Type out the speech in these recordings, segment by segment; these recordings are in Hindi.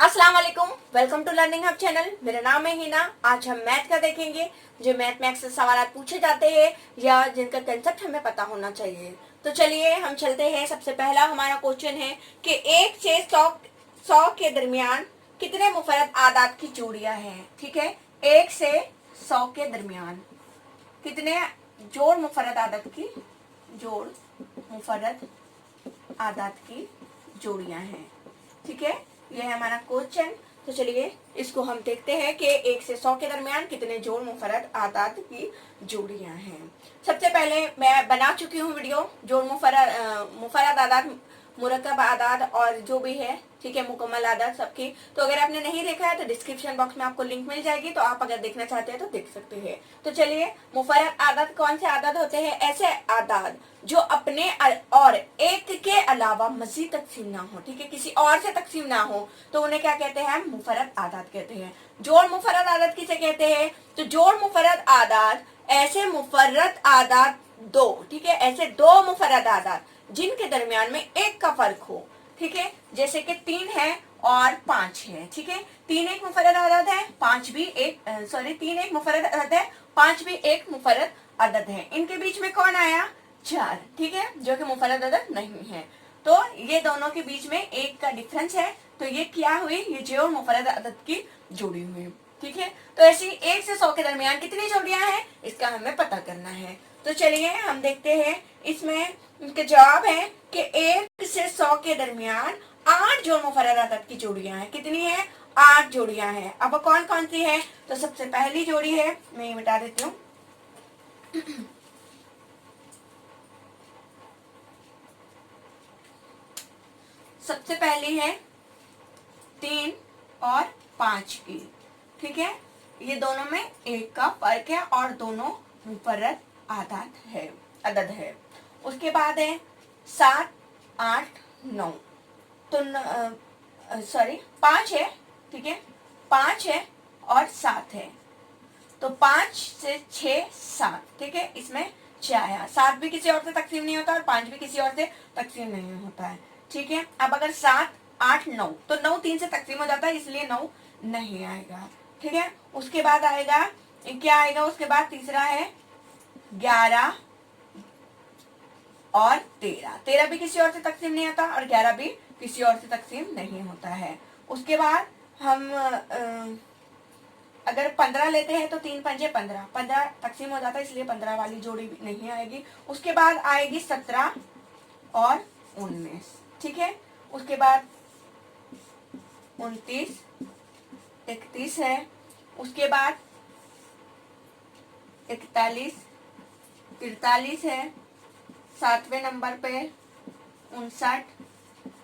अस्सलाम वालेकुम, welcome to learning hub channel. मेरा नाम है हिना। आज हम मैथ का देखेंगे, जो मैथ में अक्सर सवाल पूछे जाते हैं या जिनका कंसेप्ट हमें पता होना चाहिए। तो चलिए हम चलते हैं। सबसे पहला हमारा क्वेश्चन है कि 1 से 100 के दरमियान कितने मुफरद आदाद की जोड़ियां हैं। ठीक है, 1 से 100 के दरमियान कितने जोड़ मुफरद आदाद की जोड़ियां हैं। ठीक है, ये है हमारा क्वेश्चन। तो चलिए इसको हम देखते हैं कि 1 से 100 के दरमियान कितने जोड़ मुफरद आदाद की जोड़ियां हैं। सबसे पहले मैं बना चुकी हूँ वीडियो जोड़ मुफरद आदाद, मुरक्कब आदाद और जो भी है, ठीक है, मुकम्मल आदाद सबकी। तो अगर आपने नहीं देखा है तो डिस्क्रिप्शन बॉक्स में आपको लिंक मिल जाएगी, तो आप अगर देखना चाहते हैं तो देख सकते हैं। तो चलिए, मुफरद आदाद कौन से आदाद होते हैं? ऐसे आदाद जो अपने और एक के अलावा मजीद तकसीम ना हो, ठीक है, किसी और से तकसीम ना हो, तो उन्हें क्या कहते हैं? मुफरद आदाद कहते हैं। जोड़ मुफरद आदाद किसे कहते हैं? तो जोड़ मुफरद आदाद ऐसे मुफरद आदाद दो, ठीक है, ऐसे दो मुफरद आदाद जिनके दरमियान में एक का फर्क हो। ठीक है, जैसे कि 3 है और 5 है। ठीक है, 3 एक मुफरद आदद है, 5 भी एक 3 एक मुफरद अदद है, 5 भी एक मुफरद अदद है। इनके बीच में कौन आया? 4, ठीक है, जो कि मुफरद अदद नहीं है। तो ये दोनों के बीच में एक का डिफरेंस है, तो ये क्या हुई? ये जोड़ मुफरद अदद की जोड़ी हुई। ठीक है, तो ऐसी 1 से 100 के दरमियान कितनी जोड़ियां हैं, इसका हमें पता करना है। तो चलिए हम देखते हैं। इसमें इनके जवाब है कि 1 से 100 के दरमियान 8 जोड़ मुफरद आदद की जोड़ियां हैं। कितनी है? 8 जोड़ियां हैं। अब कौन कौन सी है? तो सबसे पहली जोड़ी है, मैं ये मिटा देती हूँ। सबसे पहली है 3 और 5 की। ठीक है, ये दोनों में एक का फर्क है और दोनों मुफरद अदद है। उसके बाद है 7, 8, 9। तो 5 है, ठीक है, 5 है और 7 है। तो 5 से 6, 7, ठीक है, इसमें 6 आया। 7 भी किसी और से तकसीम नहीं होता और 5 भी किसी और से तकसीम नहीं होता है। ठीक है, अब अगर 7, 8, 9, तो 9 3 से तकसीम हो जाता है, इसलिए 9 नहीं आएगा। ठीक है, उसके बाद आएगा, क्या आएगा उसके बाद? तीसरा है 11 और 13। 13 भी किसी और से तकसीम नहीं होता और 11 भी किसी और से तकसीम नहीं होता है। उसके बाद हम अगर 15 लेते हैं तो 3 पंजे 15, 15 तकसीम हो जाता है, इसलिए 15 वाली जोड़ी भी नहीं आएगी। उसके बाद आएगी 17 और 19। ठीक है, उसके बाद 29, 31 है। उसके बाद 41, 43 है। 7वें नंबर पे 59,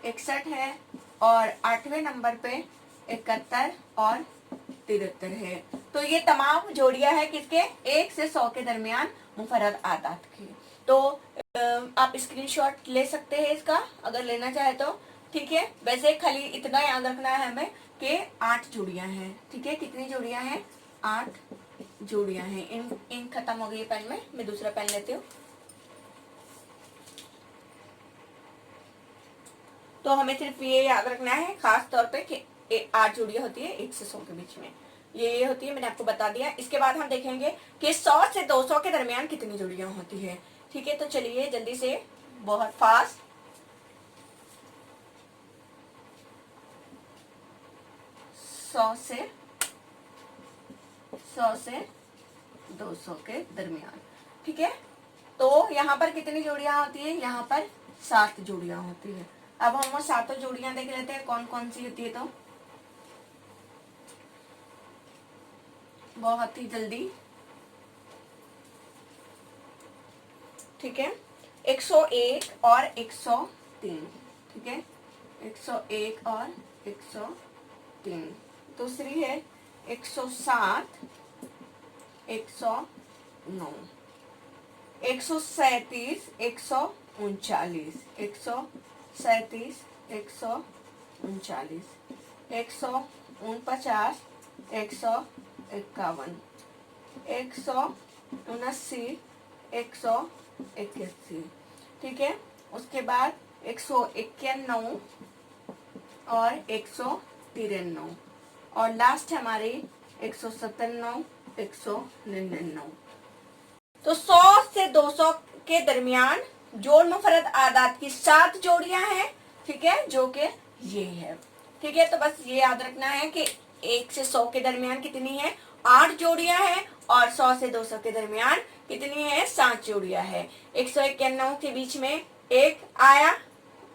61 है और 8वें नंबर पे 71 और 73 है। तो ये तमाम जोड़ियां है किसके? 1 से 100 के दरमियान मुफरद आदाद की। तो आप स्क्रीनशॉट ले सकते हैं इसका, अगर लेना चाहे तो। ठीक है, वैसे खाली इतना याद रखना है हमें कि 8 जोड़ियां हैं। ठीक है, कितनी जोड़ियां हैं? 8 जोड़ियां हैं। इन खत्म हो गई पेन में, मैं दूसरा पेन लेती हूँ। तो हमें सिर्फ ये याद रखना है खास तौर पे कि 8 जोड़ियां होती है 1 से 100 के बीच में, ये होती है, मैंने आपको बता दिया। इसके बाद हम देखेंगे कि 100 से 200 के दरमियान कितनी जोड़ियां होती है। ठीक है, तो चलिए जल्दी से, बहुत फास्ट। 100 से 200 के दरमियान। ठीक है, तो यहाँ पर कितनी जोड़ियां होती है? यहाँ पर 7 जोड़ियां होती है। अब हम वो 7 जोड़ियां देख लेते हैं कौन कौन सी होती है। तो बहुत ही जल्दी, ठीक है, 101 और 103। ठीक है, 101 और 103। दूसरी है 107, 109, 137, 139, 137, 139, 149, 151, 179, 181। ठीक है, उसके बाद 191 और 193 और लास्ट है हमारी 197, 199। तो 100 से 200 के दरमियान जोड़ मुफर्रद आदाद की 7 जोड़ियां हैं, ठीक है, जो कि ये है, ठीक है। तो बस ये याद रखना है कि 1 से 100 के दरमियान कितनी है, 8 जोड़ियां हैं, और 100 से 200 के दरमियान कितनी है, 7 जोड़ियां है। 191 के बीच में एक आया,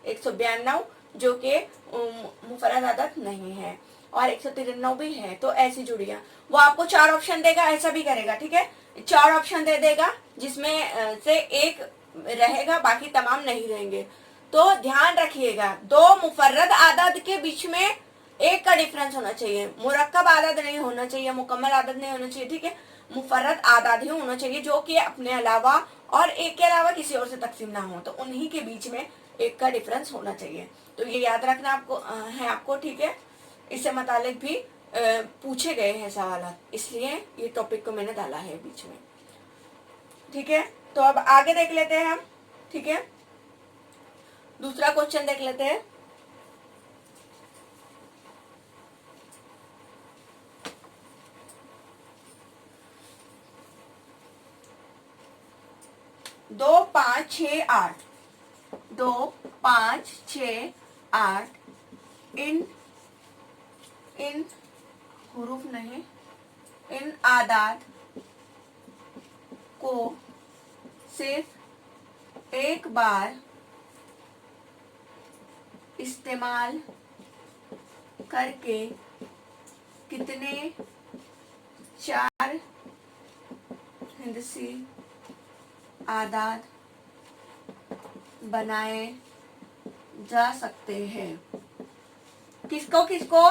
192 जो कि मुफर्रद आदद नहीं है, और 193 भी है। तो ऐसी जोड़ियां वो आपको 4 ऑप्शन देगा, ऐसा भी करेगा, ठीक है, 4 ऑप्शन दे देगा जिसमें से एक रहेगा, बाकी तमाम नहीं रहेंगे। तो ध्यान रखिएगा, दो मुफर्रद आदद के बीच में एक का डिफरेंस होना चाहिए, मुरक्कब आदद नहीं होना चाहिए, मुकम्मल आदद नहीं होना चाहिए, ठीक है, मुफर्रद आदद ही होना चाहिए जो कि अपने अलावा और एक के अलावा किसी और से तकसीम ना हो, तो उन्हीं के बीच में एक का डिफरेंस होना चाहिए। तो ये याद रखना आपको, ठीक है। इससे मुतालिक भी पूछे गए हैं सवाल, इसलिए ये टॉपिक को मैंने डाला है बीच में, ठीक है। तो अब आगे देख लेते हैं हम, ठीक है, दूसरा क्वेश्चन देख लेते हैं। दो पांच छः आठ, 2 5 6 8 इन हुरूफ नहीं, इन आदाद को सिर्फ एक बार इस्तेमाल करके कितने 4 हिंदसी आदाद बनाए जा सकते हैं। किसको किसको,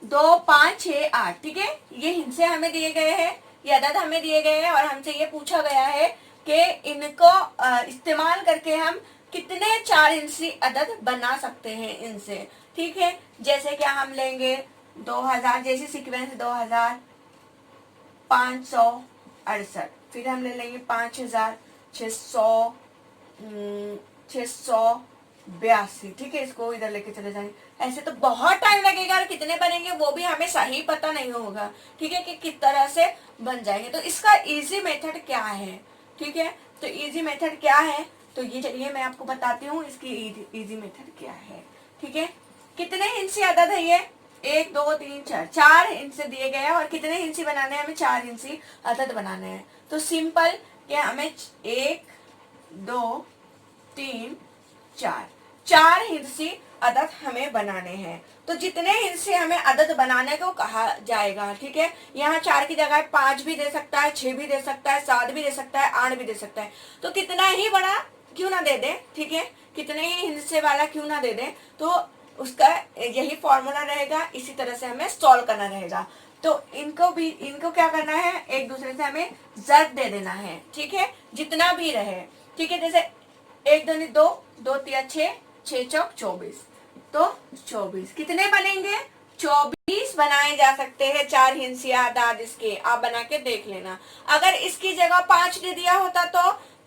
2 5 6 8, ठीक है, ये हिंसे हमें दिए गए हैं, ये अदद हमें दिए गए हैं, और हमसे ये पूछा गया है कि इनको इस्तेमाल करके हम कितने 4 हिंसी अदद बना सकते हैं इनसे, ठीक है। जैसे क्या हम लेंगे 2000, जैसे सीक्वेंस 2568, फिर हम ले लेंगे 5682, ठीक है, इसको इधर लेके चले जाएंगे। ऐसे तो बहुत टाइम लगेगा, और कितने बनेंगे वो भी हमें सही पता नहीं होगा, ठीक है, कि किस तरह से बन जाएंगे। तो इसका इजी मेथड क्या है, ठीक है, तो इजी मेथड क्या है, तो ये चलिए मैं आपको बताती हूँ इसकी इजी मेथड क्या है, ठीक है। कितने हिंसी अदद है ये, 1 2 3 4, 4 हिंसे दिए गए हैं, और कितने हिंसी बनाने हैं हमें, 4 हिंसी अदद बनाने हैं। तो सिंपल क्या, हमें 1 2 3 4 4 हिंसी अदद हमें बनाने हैं। तो जितने हिंसे हमें अदद बनाने को कहा जाएगा, ठीक है, यहाँ 4 की जगह 5 भी दे सकता है, 6 भी दे सकता है, 7 भी दे सकता है, 8 भी दे सकता है। तो कितना ही बड़ा क्यों ना दे दे, ठीक है, कितने ही हिंसे वाला क्यों ना दे दे, तो उसका यही फॉर्मूला रहेगा, इसी तरह से हमें सॉल्व करना रहेगा। तो इनको क्या करना है, एक दूसरे से हमें ज़र्ब दे देना है, ठीक है, जितना भी रहे, ठीक है। जैसे 1 2 2, 2 3 6, 6 चौक 24, तो 24 कितने बनेंगे, 24 बनाए जा सकते हैं 4 हिंसी आदाद इसके, आप बना के देख लेना। अगर इसकी जगह 5 दे दिया होता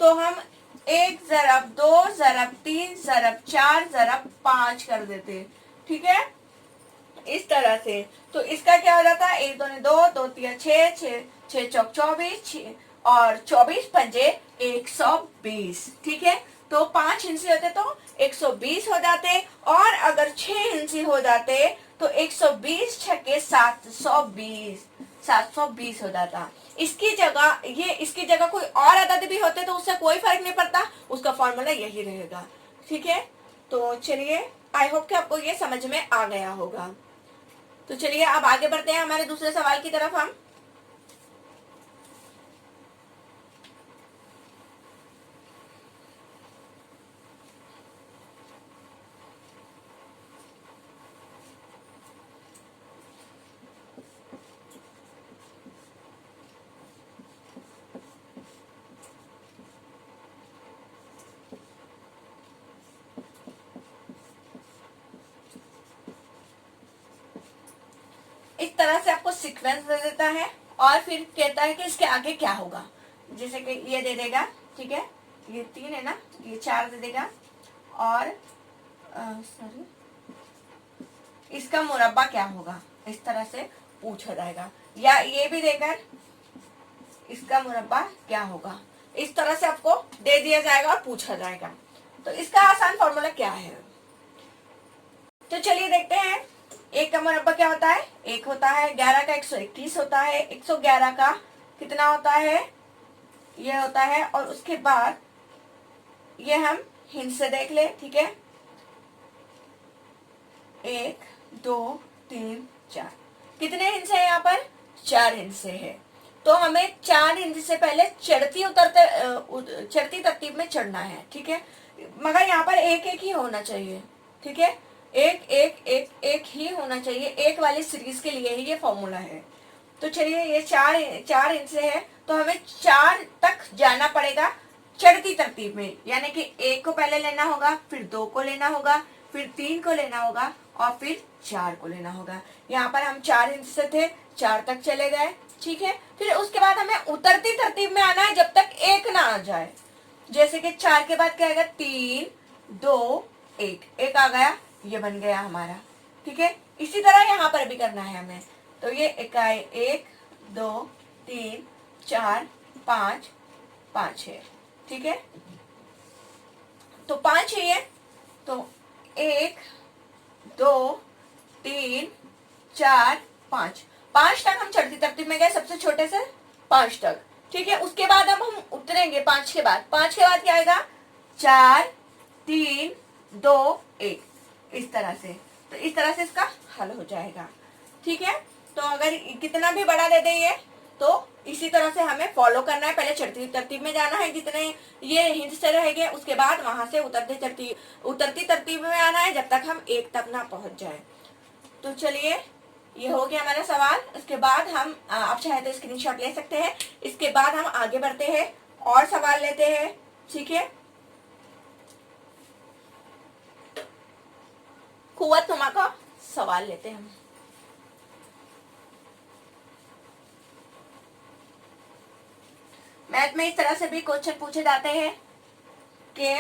तो हम 1 ज़रब 2 ज़रब 3 ज़रब 4 ज़रब 5 कर देते, ठीक है, इस तरह से। तो इसका क्या हो जाता है, 1 2 2, 2 3 6, 6 चौक 24, और 24 पंजे 120, ठीक है। तो 5 हिंसे होते तो 120 हो जाते, और अगर 6 हिंसे हो जाते तो 120 छक्के 720 हो जाता। इसकी जगह कोई और अदद भी होते तो उससे कोई फर्क नहीं पड़ता, उसका फॉर्मूला यही रहेगा, ठीक है। तो चलिए, आई होप कि आपको ये समझ में आ गया होगा। तो चलिए अब आगे बढ़ते हैं हमारे दूसरे सवाल की तरफ हम। इस तरह से आपको सीक्वेंस दे देता है, और फिर कहता है कि इसके आगे क्या होगा। जैसे कि ये दे देगा, ठीक है, ये 3 है ना, ये 4 दे देगा, और सॉरी इसका मुरब्बा क्या होगा, इस तरह से पूछा जाएगा। या ये भी देकर इसका मुरब्बा क्या होगा, इस तरह से आपको दे दिया जाएगा और पूछा जाएगा। तो इसका आसान फॉर्मूला क्या है, तो चलिए देखते हैं। एक का मुरब्बा क्या होता है, एक होता है। 11 का 121 होता है। 111 का कितना होता है, ये होता है। और उसके बाद ये हम हिंस से देख ले, ठीक है। 1 2 3 4, कितने हिंस है यहाँ पर, 4 हिंसे है। तो हमें 4 हिंस से पहले चढ़ती तरतीब में चढ़ना है, ठीक है। मगर यहाँ पर एक एक ही होना चाहिए, ठीक है। एक एक एक एक ही होना चाहिए, एक वाली सीरीज के लिए ही ये फॉर्मूला है। तो चलिए, ये 4 हिंसे है, तो हमें 4 तक जाना पड़ेगा चढ़ती तरतीब में। यानी कि 1 को पहले लेना होगा, फिर 2 को लेना होगा, फिर 3 को लेना होगा और फिर 4 को लेना होगा। यहाँ पर हम 4 हिंसे थे, 4 तक चले गए, ठीक है। फिर उसके बाद हमें उतरती तरतीब में आना है जब तक 1 ना आ जाए। जैसे कि 4 के बाद क्या आएगा, 3 2 1, 1 आ गया, ये बन गया हमारा, ठीक है। इसी तरह यहाँ पर भी करना है हमें। तो ये इकाई 1 2 3 4 5 5 है, ठीक है। तो 5 है ये, तो 1 2 3 4 5, 5 तक हम चढ़ती तरतीब में गए, सबसे छोटे से 5 तक, ठीक है। उसके बाद अब हम उतरेंगे 5 के बाद। 5 के बाद क्या आएगा, 4 3 2 1, इस तरह से। तो इस तरह से इसका हल हो जाएगा, ठीक है। तो अगर कितना भी बड़ा दे दे ये, तो इसी तरह से हमें फॉलो करना है। पहले चढ़ती तरतीब में जाना है, जितने ये हिंस से रहेंगे, उसके बाद वहां से उतरती तरतीब में आना है जब तक हम 1 तक ना पहुंच जाए। तो चलिए, ये हो गया हमारा सवाल। इसके बाद हम आप चाहे तो स्क्रीनशॉट ले सकते हैं। इसके बाद हम आगे बढ़ते हैं और सवाल लेते हैं, ठीक है। कुव्वतनुमा का सवाल लेते हैं हम। मैथ में इस तरह से भी क्वेश्चन पूछे जाते हैं कि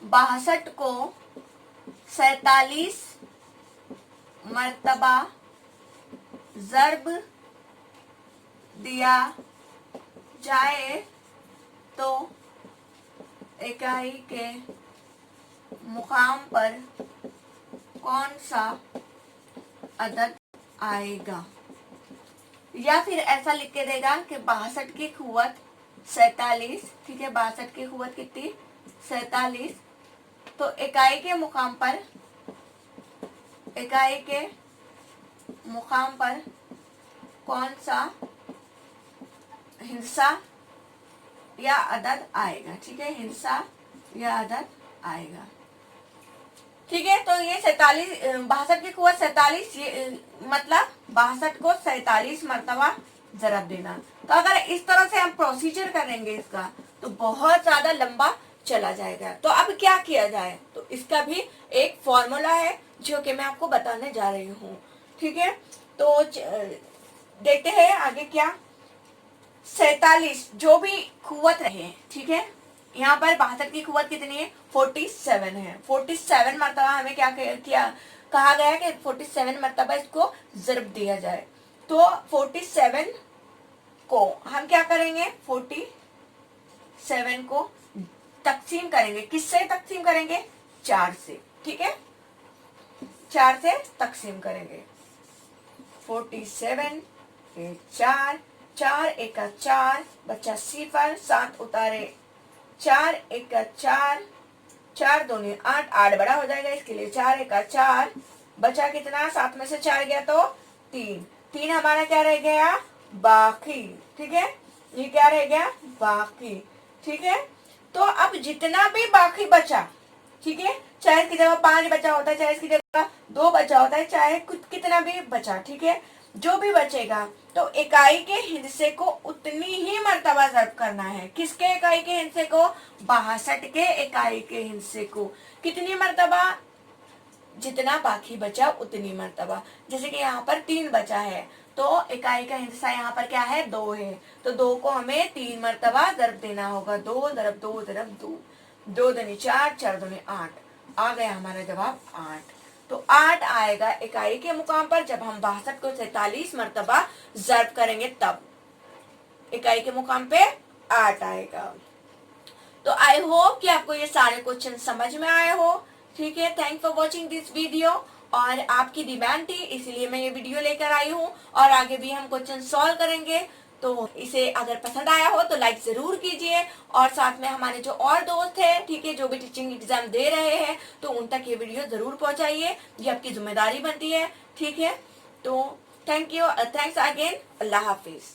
62 को 47 मर्तबा ज़र्ब दिया जाए तो इकाई के मुकाम पर कौन सा अदद आएगा। या फिर ऐसा लिख के देगा कि 62 की कुव्वत 47, ठीक है। 62 की कुव्वत कितनी, 47। तो इकाई के मुकाम पर कौन सा हिस्सा या अदद आएगा, ठीक है। हिस्सा या अदद आएगा, ठीक है। तो ये 62 की कुव्वत 47, ये मतलब 62 को 47 मर्तबा जरब देना। तो अगर इस तरह से हम प्रोसीजर करेंगे इसका, तो बहुत ज्यादा लंबा चला जाएगा। तो अब क्या किया जाए, तो इसका भी एक फॉर्मूला है जो कि मैं आपको बताने जा रही हूँ, ठीक है। तो देखते हैं आगे क्या। 47 जो भी कुव्वत रहे, ठीक है। यहाँ पर 62 की कुव्वत कितनी है, 47 है। 47 मरतबा हमें क्या किया, कहा गया है कि 47 मरतबा इसको ज़र्ब दिया जाए। तो 47 को हम क्या करेंगे, 47 को तकसीम करेंगे। किससे तकसीम करेंगे, 4 से, ठीक है। 4 से तकसीम करेंगे। 47 के 4, 4 एक 4, बचा 0, 7 उतारे 4 एक 4, 4 दूनी 8, 8 बड़ा हो जाएगा, इसके लिए 4 एक 4, बचा कितना, 7 में से 4 गया तो 3, 3 हमारा क्या रह गया, बाकी, ठीक है। ये क्या रह गया, बाकी, ठीक है। तो अब जितना भी बाकी बचा, ठीक है, चाहे इसकी जगह 5 बचा होता है, चाहे इसकी जगह 2 बचा होता है, चाहे कितना भी बचा, ठीक है। जो भी बचेगा तो इकाई के हिस्से को उतनी ही मर्तबा ज़र्ब करना है। किसके इकाई के हिस्से को, 62 के इकाई के हिस्से को। कितनी मर्तबा, जितना बाकी बचा उतनी मर्तबा। जैसे कि यहाँ पर 3 बचा है, तो इकाई का हिस्सा यहाँ पर क्या है, 2 है। तो 2 को हमें 3 मर्तबा ज़र्ब देना होगा। 2 ज़रब 2 ज़रब 2, 2 दूनी 4, 4 दूनी 8, आ गया हमारा जवाब 8। तो 8 आएगा इकाई के मुकाम पर जब हम 62 को 43 मरतबा ज़र्ब करेंगे तब इकाई के मुकाम पे 8 आएगा। तो आई होप कि आपको ये सारे क्वेश्चन समझ में आए हो। ठीक है, thank for watching this video. और आपकी डिमांड थी इसलिए मैं ये वीडियो लेकर आई हूँ और आगे भी हम क्वेश्चन सॉल्व करेंगे। तो इसे अगर पसंद आया हो तो लाइक जरूर कीजिए और साथ में हमारे जो और दोस्त हैं, ठीक है, जो भी टीचिंग एग्जाम दे रहे हैं तो उन तक ये वीडियो जरूर पहुंचाइए, ये आपकी जिम्मेदारी बनती है। ठीक है, तो thank you, thanks again, Allah Hafiz.